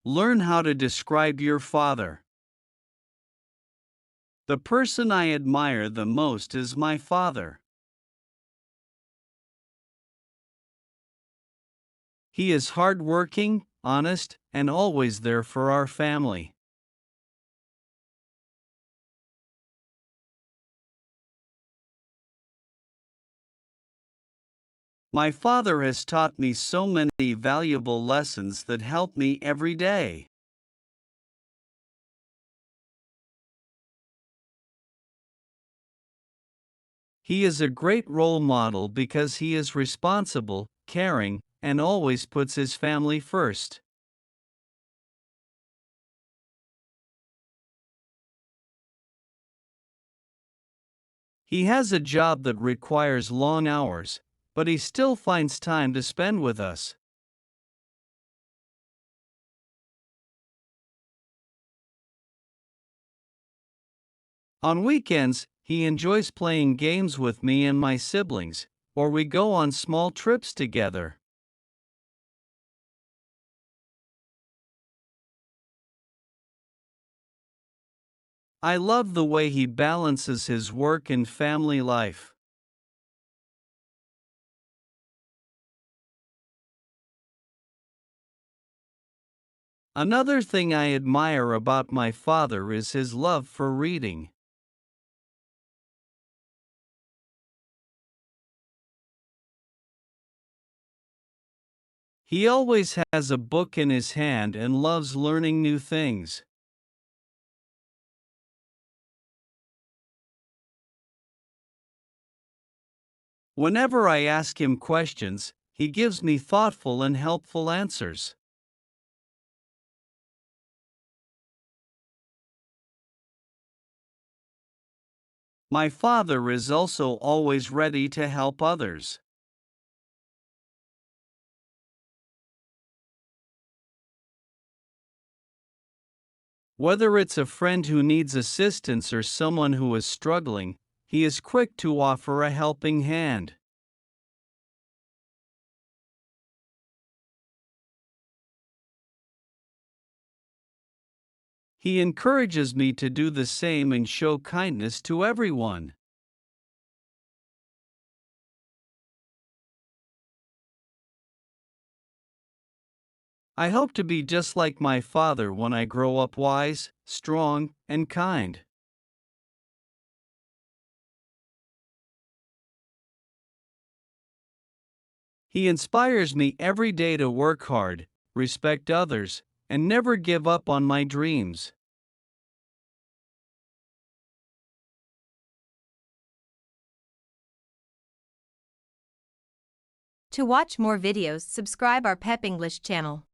Learn how to describe your father. The person I admire the most is my father. He is hardworking, honest, and always there for our family. My father has taught me so many valuable lessons that help me every day. He is a great role model because he is responsible, caring, and always puts his family first. He has a job that requires long hours, but he still finds time to spend with us. On weekends, he enjoys playing games with me and my siblings, or we go on small trips together. I love the way he balances his work and family life. Another thing I admire about my father is his love for reading. He always has a book in his hand and loves learning new things. Whenever I ask him questions, he gives me thoughtful and helpful answers. My father is also always ready to help others. Whether it's a friend who needs assistance or someone who is struggling, he is quick to offer a helping hand. He encourages me to do the same and show kindness to everyone. I hope to be just like my father when I grow up wise, strong, and kind. He inspires me every day to work hard, respect others, and never give up on my dreams. To watch more videos, subscribe our PEP English channel.